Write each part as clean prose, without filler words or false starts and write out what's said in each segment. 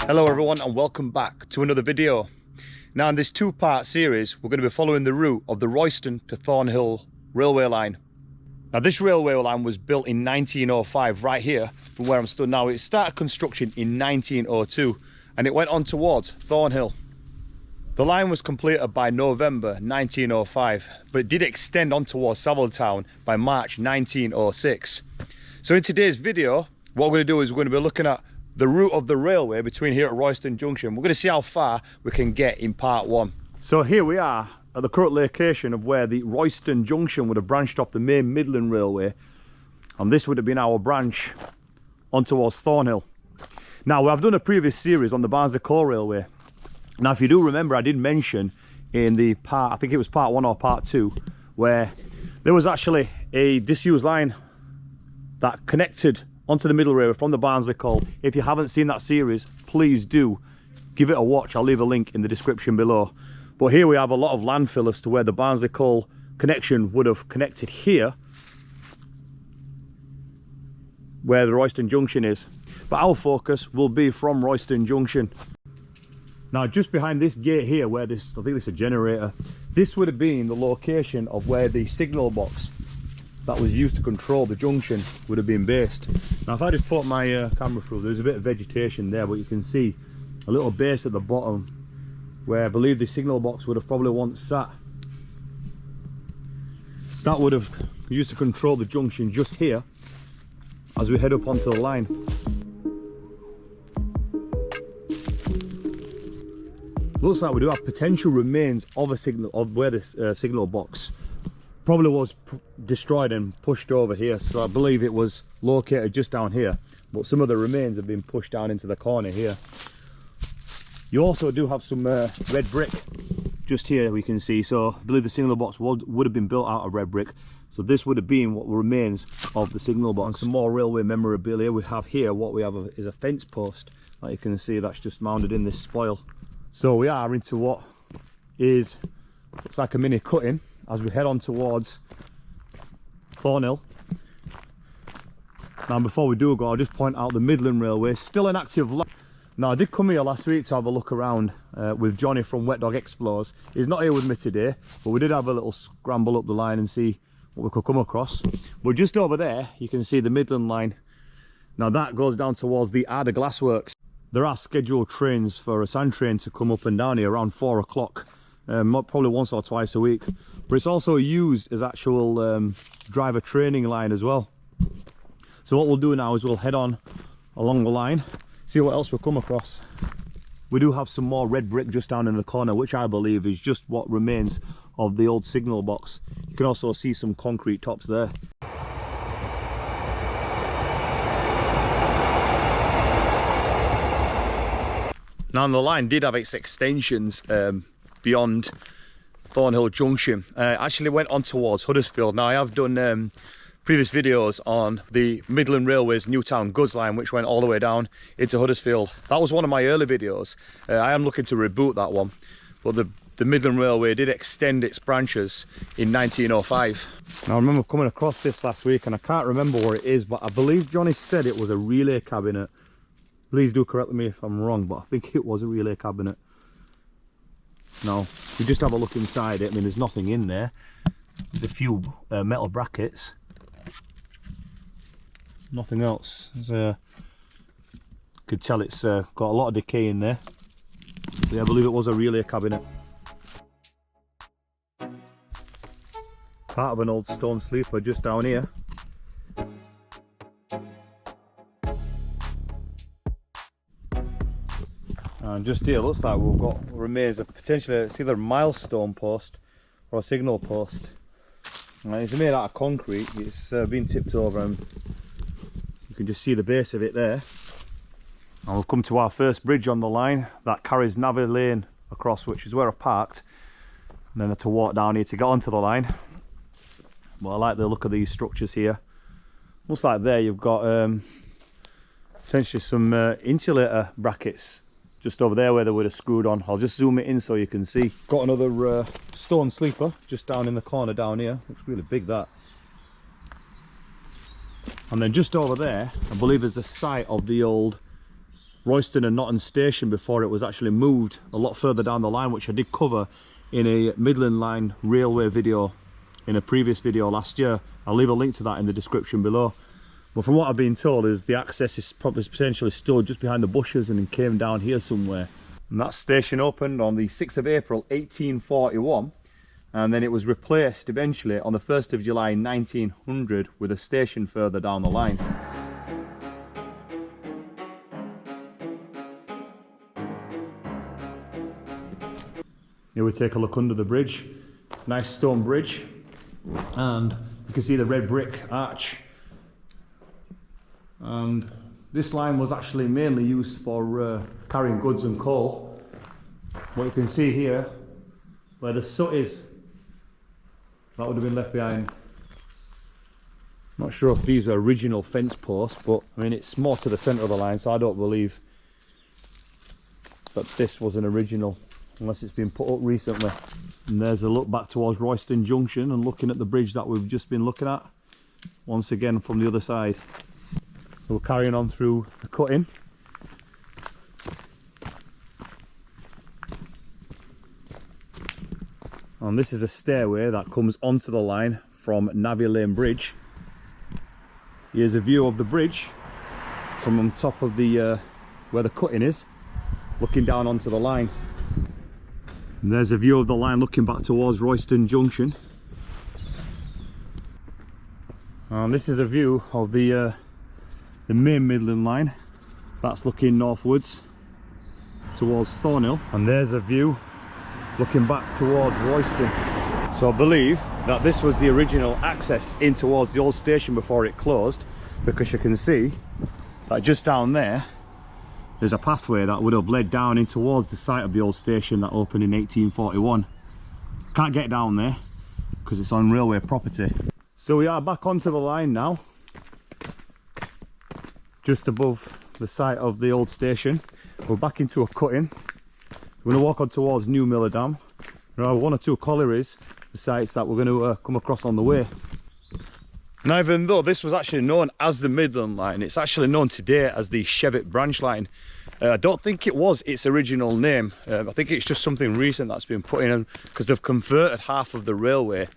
Hello everyone and welcome back to another video. Now in this two-part series we're going to be following the route of the Royston to Thornhill railway line. Now this railway line was built in 1905 right here from where I'm stood now. It started construction in 1902 and it went on towards Thornhill. The line was completed by November 1905 but it did extend on towards Saville Town by March 1906. So in today's video what we're going to do is we're going to be looking at the route of the railway between here at Royston Junction. We're going to see how far we can get in part one. So here we are at the current location of where the Royston Junction would have branched off the main Midland Railway, and this would have been our branch on towards Thornhill. Now I've done a previous series on the Barnsley Railway. Now if you do remember, I did mention in the part, I think it was part one or part two, where there was actually a disused line that connected onto the Midland Railway from the Barnsley Coal. If you haven't seen that series, please do give it a watch. I'll leave a link in the description below. But here we have a lot of landfill as to where the Barnsley Coal connection would have connected here, where the Royston Junction is. But our focus will be from Royston Junction. Now just behind this gate here, where this, I think this is a generator, this would have been the location of where the signal box that was used to control the junction would have been based. Now if I just put my camera through, there's a bit of vegetation there, but you can see a little base at the bottom where I believe the signal box would have probably once sat. That would have used to control the junction just here as we head up onto the line. Looks like we do have potential remains of a signal, of where this signal box probably was destroyed and pushed over here. So I believe it was located just down here, but some of the remains have been pushed down into the corner here. You also do have some red brick just here, we can see. So I believe the signal box would have been built out of red brick. So this would have been what remains of the signal box. And some more railway memorabilia we have here. What we have is a fence post, like you can see, that's just mounted in this spoil. So we are into what is, looks like a mini cutting as we head on towards Thornhill. Now before we do go, I'll just point out the Midland Railway, still an active line. Now I did come here last week to have a look around with Johnny from Wet Dog Explores. He's not here with me today, but we did have a little scramble up the line and see what we could come across. But just over there you can see the Midland line. Now that goes down towards the Arder Glassworks. There are scheduled trains for a sand train to come up and down here around 4 o'clock. Probably once or twice a week, but it's also used as actual driver training line as well. So what we'll do now is we'll head on along the line, see what else we'll come across. We do have some more red brick just down in the corner, which I believe is just what remains of the old signal box. You can also see some concrete tops there. Now the line did have its extensions beyond Thornhill Junction. Actually went on towards Huddersfield. Now I have done previous videos on the Midland Railways Newtown goods line, which went all the way down into Huddersfield. That was one of my early videos. I am looking to reboot that one, but the Midland Railway did extend its branches in 1905. Now I remember coming across this last week and I can't remember where it is, but I believe Johnny said it was a relay cabinet. Please do correct me if I'm wrong, but I think it was a relay cabinet. Now, we just have a look inside it. I mean, there's nothing in there. There's a few metal brackets. Nothing else. Could tell it's got a lot of decay in there. But yeah, I believe it was a relay cabinet. Part of an old stone sleeper just down here. And just here looks like we've got remains of potentially, it's either a milestone post or a signal post. And it's made out of concrete. It's been tipped over and you can just see the base of it there. And we've come to our first bridge on the line that carries Nav Lane across, which is where I've parked. And then I had to walk down here to get onto the line. But I like the look of these structures here. Looks like there you've got potentially some insulator brackets just over there where they would have screwed on. I'll just zoom it in so you can see. Got another stone sleeper just down in the corner down here. Looks really big, that. And then just over there, I believe is the site of the old Royston and Notton station before it was actually moved a lot further down the line, which I did cover in a Midland Line railway video in a previous video last year. I'll leave a link to that in the description below. But from what I've been told is the access is probably potentially still just behind the bushes and came down here somewhere. And that station opened on the 6th of April 1841, and then it was replaced eventually on the 1st of July 1900 with a station further down the line. Here we take a look under the bridge. Nice stone bridge, and you can see the red brick arch. And this line was actually mainly used for carrying goods and coal. What you can see here, where the soot is, that would have been left behind. Not sure if these are original fence posts, but I mean it's more to the centre of the line, so I don't believe that this was an original, unless it's been put up recently. And there's a look back towards Royston Junction and looking at the bridge that we've just been looking at, once again from the other side. So we're carrying on through the cutting. And this is a stairway that comes onto the line from Nav Lane Bridge. Here's a view of the bridge from on top of the where the cutting is, looking down onto the line. And there's a view of the line looking back towards Royston Junction. And this is a view of the main Midland line. That's looking northwards towards Thornhill. And there's a view looking back towards Royston. So I believe that this was the original access in towards the old station before it closed, because you can see that just down there there's a pathway that would have led down in towards the site of the old station that opened in 1841. Can't get down there because it's on railway property. So we are back onto the line now, just above the site of the old station. We're back into a cutting. We're going to walk on towards New Miller Dam. There are one or two collieries, the sites that we're going to come across on the way. Now, even though this was actually known as the Midland Line, it's actually known today as the Chevet branch line. I don't think it was its original name. I think it's just something recent that's been put in, because they've converted half of the railway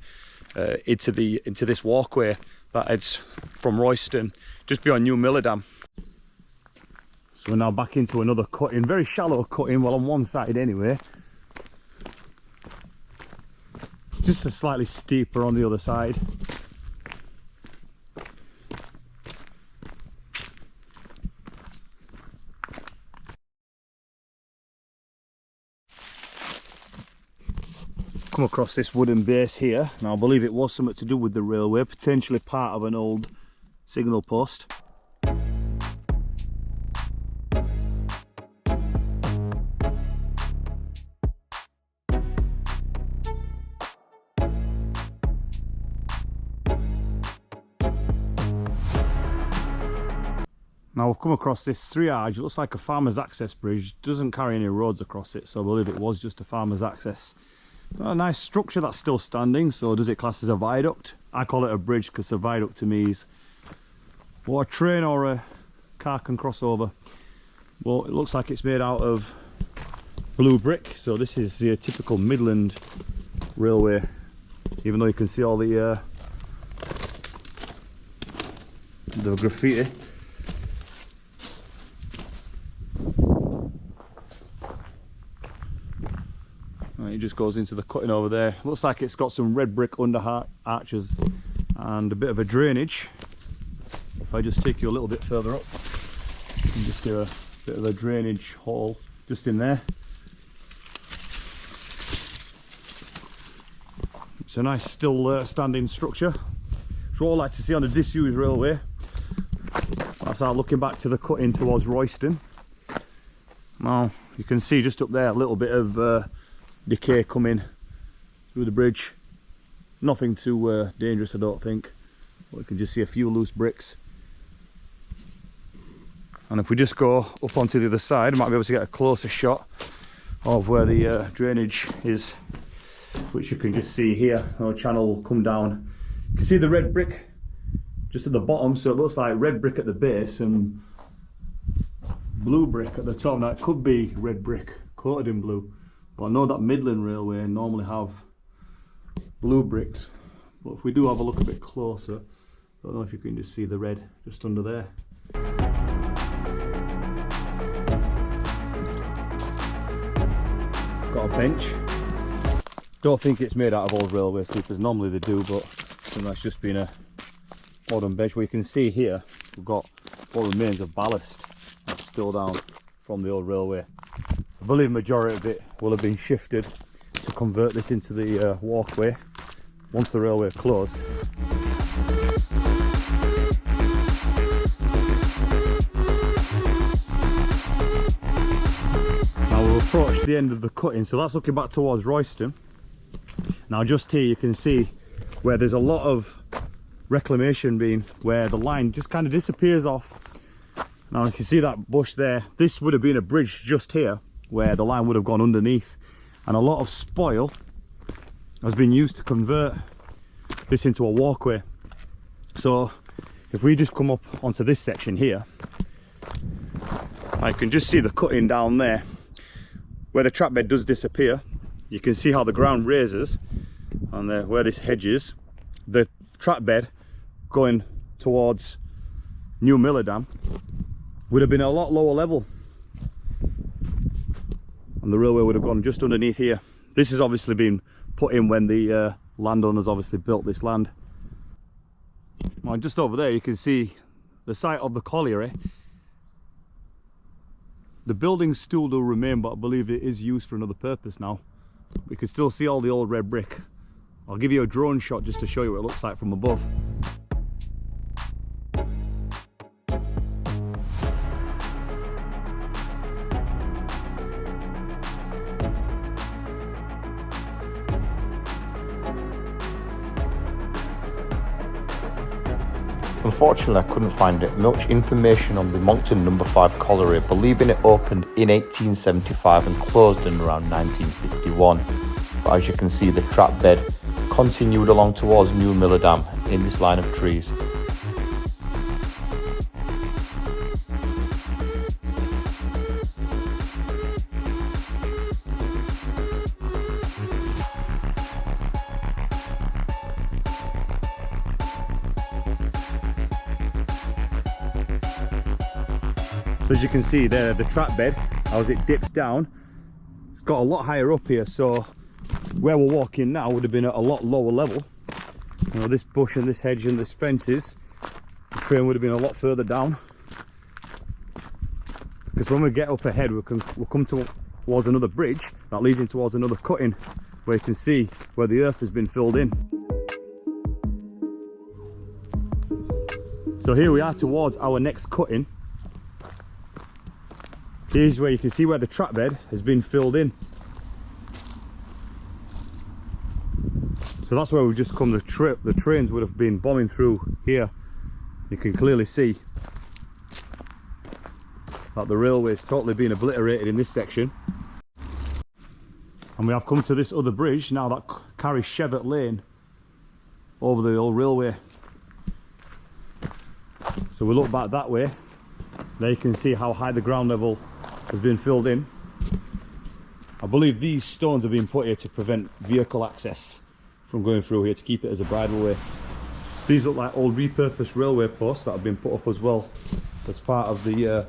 into this walkway that heads from Royston just beyond New Miller Dam. So we're now back into another cutting, very shallow cutting, well on one side anyway. Just a slightly steeper on the other side. Come across this wooden base here. Now I believe it was something to do with the railway, potentially part of an old signal post. Now we've come across this 3-arch, it looks like a farmer's access bridge, doesn't carry any roads across it, so I believe it was just a farmer's access. A nice structure that's still standing, so does it class as a viaduct? I call it a bridge because a viaduct to me is what a train or a car can cross over. Well, it looks like it's made out of blue brick, so this is the typical Midland Railway, even though you can see all the graffiti. It just goes into the cutting over there. Looks like it's got some red brick under arches and a bit of a drainage. If I just take you a little bit further up, you can just see a bit of a drainage hole just in there. It's a nice still standing structure. It's what I like to see on a disused railway. That's out looking back to the cutting towards Royston. Now you can see just up there a little bit of decay coming through the bridge. Nothing too dangerous, I don't think, but you can just see a few loose bricks. And if we just go up onto the other side, I might be able to get a closer shot of where the drainage is, which you can just see here. Our channel will come down. You can see the red brick just at the bottom, so it looks like red brick at the base and blue brick at the top. Now it could be red brick coated in blue, but I know that Midland Railway normally have blue bricks. But if we do have a look a bit closer, I don't know if you can just see the red just under there. Got a bench. Don't think it's made out of old railway sleepers. Normally they do, but I think that's just been a modern bench. Where you can see here, we've got what remains of ballast that's still down from the old railway. I believe the majority of it will have been shifted to convert this into the walkway once the railway closed. Now we've approached the end of the cutting, so that's looking back towards Royston. Now just here you can see where there's a lot of reclamation being, where the line just kind of disappears off. Now you can see that bush there. This would have been a bridge just here where the line would have gone underneath, and a lot of spoil has been used to convert this into a walkway. So if we just come up onto this section here, I can just see the cutting down there where the track bed does disappear. You can see how the ground raises, and where this hedge is, the track bed going towards New Miller Dam would have been a lot lower level, and the railway would have gone just underneath here. This has obviously been put in when the landowners obviously built this land. Well, just over there you can see the site of the colliery. The building still do remain, but I believe it is used for another purpose now. We can still see all the old red brick. I'll give you a drone shot just to show you what it looks like from above. Unfortunately, I couldn't find much information on the Moncton No. 5 colliery, believing it opened in 1875 and closed in around 1951. But as you can see, the track bed continued along towards New Miller Dam in this line of trees. So as you can see there, the track bed, as it dips down, it's got a lot higher up here, so where we're walking now would have been at a lot lower level. You know, this bush and this hedge and this fences, the train would have been a lot further down. Because when we get up ahead, we'll come towards another bridge that leads in towards another cutting, where you can see where the earth has been filled in. So here we are towards our next cutting. Here's where you can see where the track bed has been filled in. So that's where we've just come. The trains would have been bombing through here. You can clearly see that the railway is totally been obliterated in this section. And we have come to this other bridge now that carries Chevet Lane over the old railway. So we look back that way. There you can see how high the ground level has been filled in. I believe these stones have been put here to prevent vehicle access from going through here, to keep it as a bridleway. These look like old repurposed railway posts that have been put up as well as part of the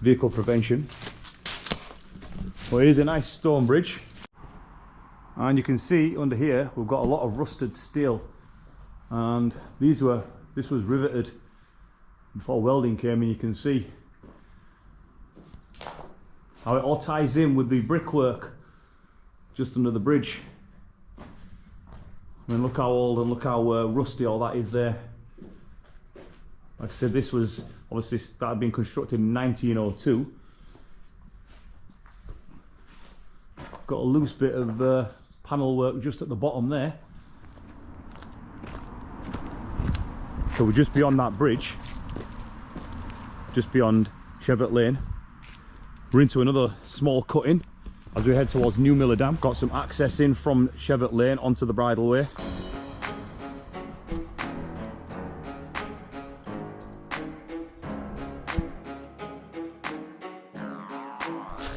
vehicle prevention. Well, it is a nice stone bridge, and you can see under here we've got a lot of rusted steel, and this was riveted before welding came in. You can see how it all ties in with the brickwork just under the bridge. I mean, look how old and look how rusty all that is there. Like I said, this was obviously, that had been constructed in 1902. Got a loose bit of panel work just at the bottom there. So we're just beyond that bridge, just beyond Chevet Lane. We're into another small cutting as we head towards New Miller Dam. Got some access in from Chevet Lane onto the bridleway.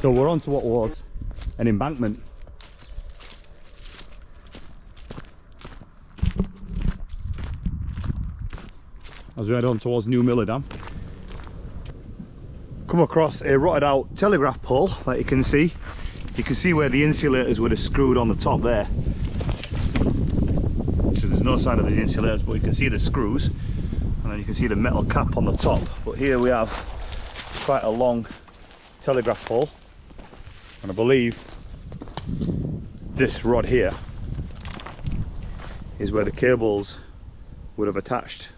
So we're on to what was an embankment. As we head on towards New Miller Dam. Come across a rotted out telegraph pole that you can see. You can see where the insulators would have screwed on the top there. So there's no sign of the insulators, but you can see the screws. And then you can see the metal cap on the top. But here we have quite a long telegraph pole. And I believe this rod here is where the cables would have attached.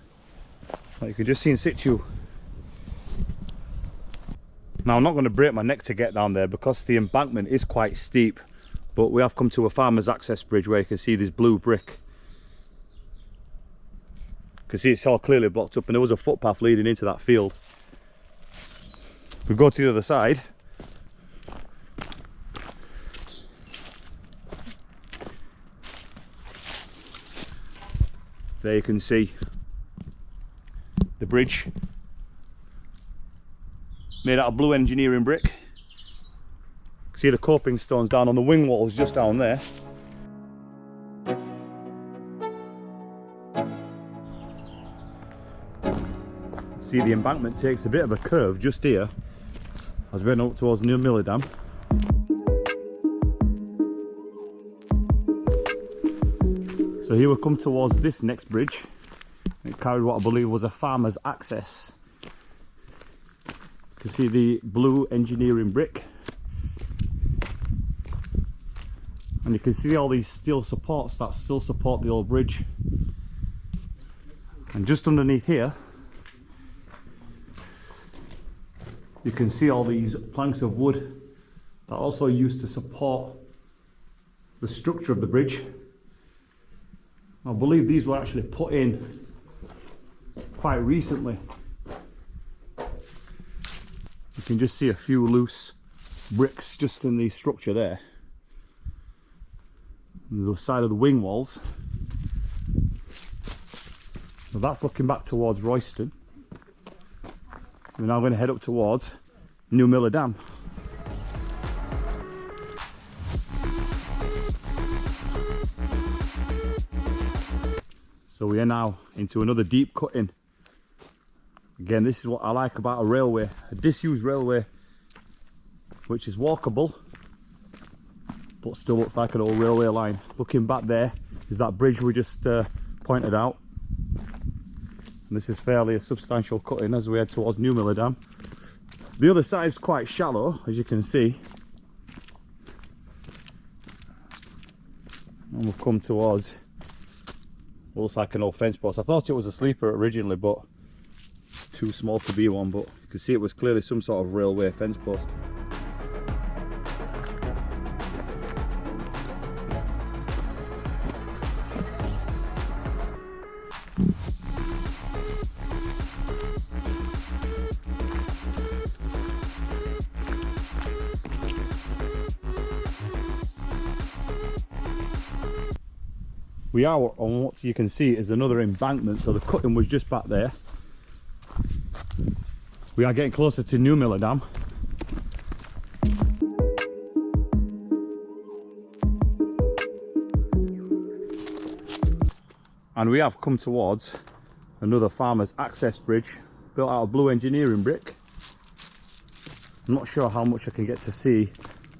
Like you can just see in situ. Now I'm not going to break my neck to get down there because the embankment is quite steep, but we have come to a farmer's access bridge where you can see this blue brick. You can see it's all clearly blocked up, and there was a footpath leading into that field. We go to the other side. There you can see the bridge made out of blue engineering brick. See the coping stones down on the wing walls just down there. See the embankment takes a bit of a curve just here as we're heading up towards New Miller Dam. So here we come towards this next bridge. It carried what I believe was a farmer's access. You can see the blue engineering brick. And you can see all these steel supports that still support the old bridge. And just underneath here, you can see all these planks of wood that are also used to support the structure of the bridge. I believe these were actually put in quite recently. You can just see a few loose bricks just in the structure there. On the side of the wing walls. So that's looking back towards Royston. We're now going to head up towards New Miller Dam. So we are now into another deep cutting. Again, this is what I like about a railway, a disused railway, which is walkable, but still looks like an old railway line. Looking back there is that bridge we just pointed out. And this is fairly a substantial cutting as we head towards New Miller Dam. The other side is quite shallow, as you can see. And we've come towards what looks like an old fence post. I thought it was a sleeper originally, but too small to be one, but you can see it was clearly some sort of railway fence post. We are on what you can see is another embankment, so the cutting was just back there. We are getting closer to New Miller Dam. And we have come towards another farmer's access bridge built out of blue engineering brick. I'm not sure how much I can get to see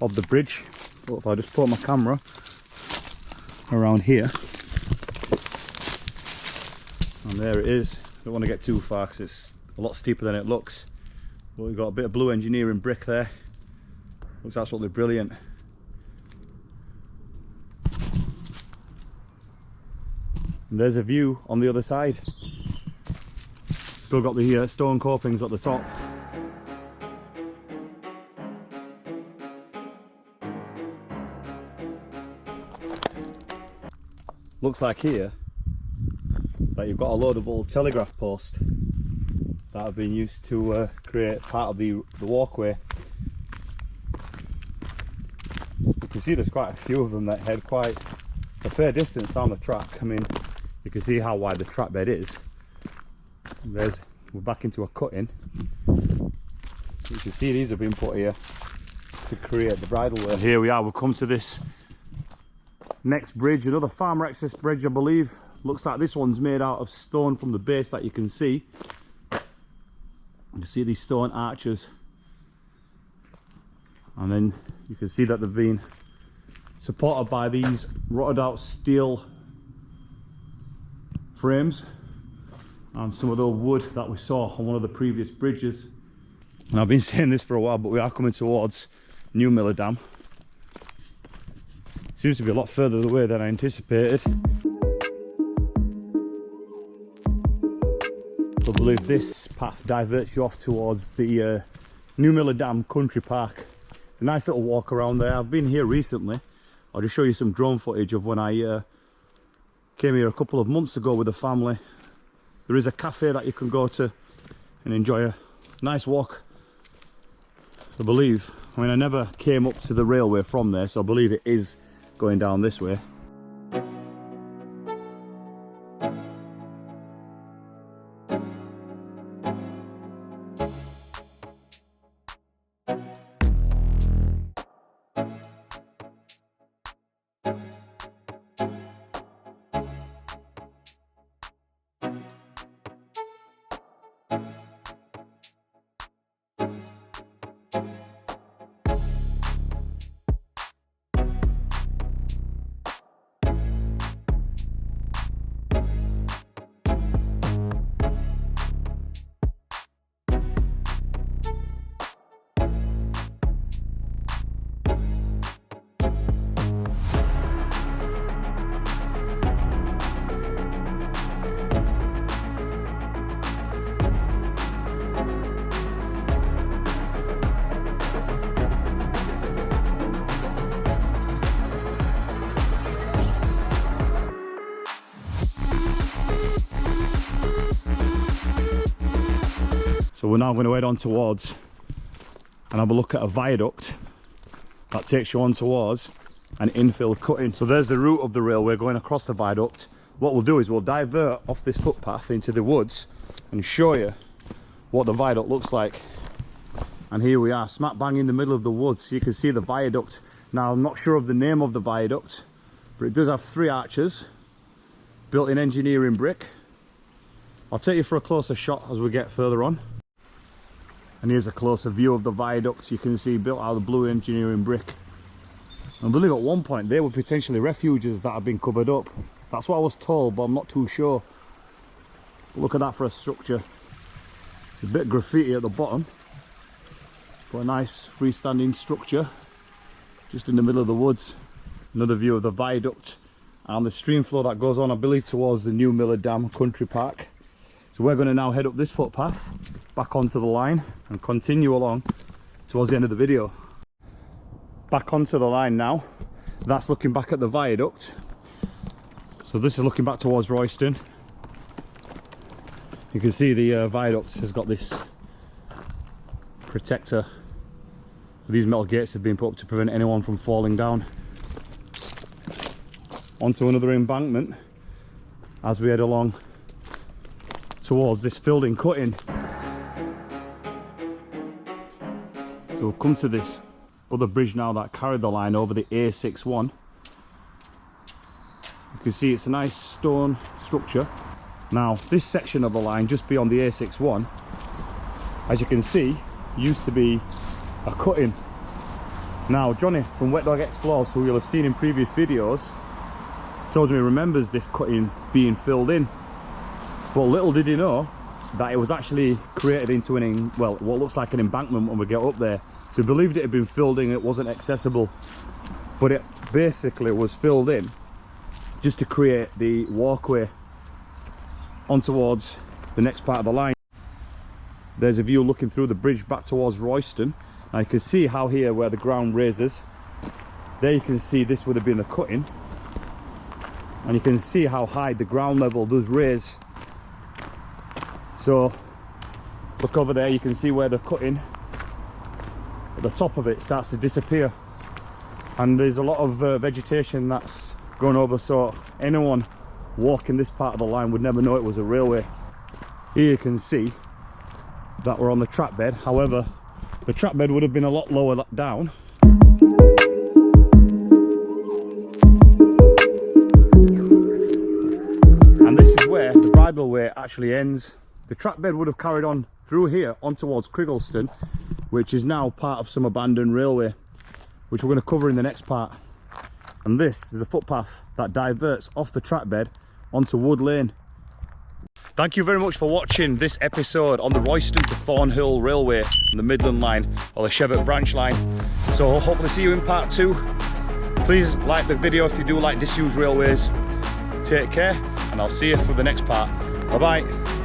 of the bridge, but if I just put my camera around here, and there it is. Don't want to get too far because it's a lot steeper than it looks, but we've got a bit of blue engineering brick there. Looks absolutely brilliant. And there's a view on the other side. Still got the stone copings at the top. Looks like here that you've got a load of old telegraph posts that have been used to create part of the walkway. You can see there's quite a few of them that head quite a fair distance down the track. I mean, you can see how wide the track bed is. We're back into a cutting. You can see these have been put here to create the bridleway. And here we are, we've come to this next bridge, another farmer access bridge, I believe. Looks like this one's made out of stone from the base that you can see. You can see these stone arches. And then you can see that they've been supported by these rotted out steel frames and some of the wood that we saw on one of the previous bridges. And I've been saying this for a while, but we are coming towards New Miller Dam. Seems to be a lot further away than I anticipated. I believe this path diverts you off towards the New Miller Dam Country Park. It's a nice little walk around there. I've been here recently. I'll just show you some drone footage of when I came here a couple of months ago with the family. There is a cafe that you can go to and enjoy a nice walk, I believe. I mean, I never came up to the railway from there, so I believe it is going down this way. So we're now going to head on towards and have a look at a viaduct that takes you on towards an infill cutting. So there's the route of the railway going across the viaduct. What we'll do is we'll divert off this footpath into the woods and show you what the viaduct looks like. And here we are, smack bang in the middle of the woods. You can see the viaduct. Now, I'm not sure of the name of the viaduct, but it does have 3 arches built in engineering brick. I'll take you for a closer shot as we get further on. And here's a closer view of the viaducts. You can see built out of the blue engineering brick. I believe at one point they were potentially refuges that have been covered up. That's what I was told, but I'm not too sure. But look at that for a structure. A bit of graffiti at the bottom, but a nice freestanding structure just in the middle of the woods. Another view of the viaduct and the stream flow that goes on, I believe, towards the New Miller Dam Country Park. So we're going to now head up this footpath back onto the line and continue along towards the end of the video. Back onto the line now. That's looking back at the viaduct. So this is looking back towards Royston. You can see the viaduct has got this protector. These metal gates have been put up to prevent anyone from falling down. Onto another embankment as we head along towards this filled-in cutting. So we've come to this other bridge now that carried the line over the A61. You can see it's a nice stone structure. Now this section of the line just beyond the A61, as you can see, used to be a cutting. Now Johnny from Wet Dog Explores, who you'll have seen in previous videos, told me he remembers this cutting being filled in. But little did he know that it was actually created into what looks like an embankment when we get up there. So he believed it had been filled in, it wasn't accessible. But it basically was filled in just to create the walkway on towards the next part of the line. There's a view looking through the bridge back towards Royston. Now you can see how here where the ground raises, there you can see this would have been the cutting. And you can see how high the ground level does raise. So look over there, you can see where the cutting at the top of it starts to disappear, and there's a lot of vegetation that's grown over, so anyone walking this part of the line would never know it was a railway. Here you can see that we're on the track bed. However, the track bed would have been a lot lower down bridleway actually ends. The track bed would have carried on through here on towards Criggleston, which is now part of some abandoned railway, which we're going to cover in the next part. And this is the footpath that diverts off the track bed onto Wood Lane. Thank you very much for watching this episode on the Royston to Thornhill Railway on the Midland Line, or the Chevet branch line. So I'll hopefully see you in part 2. Please like the video if you do like disused railways. Take care, and I'll see you for the next part. Bye bye.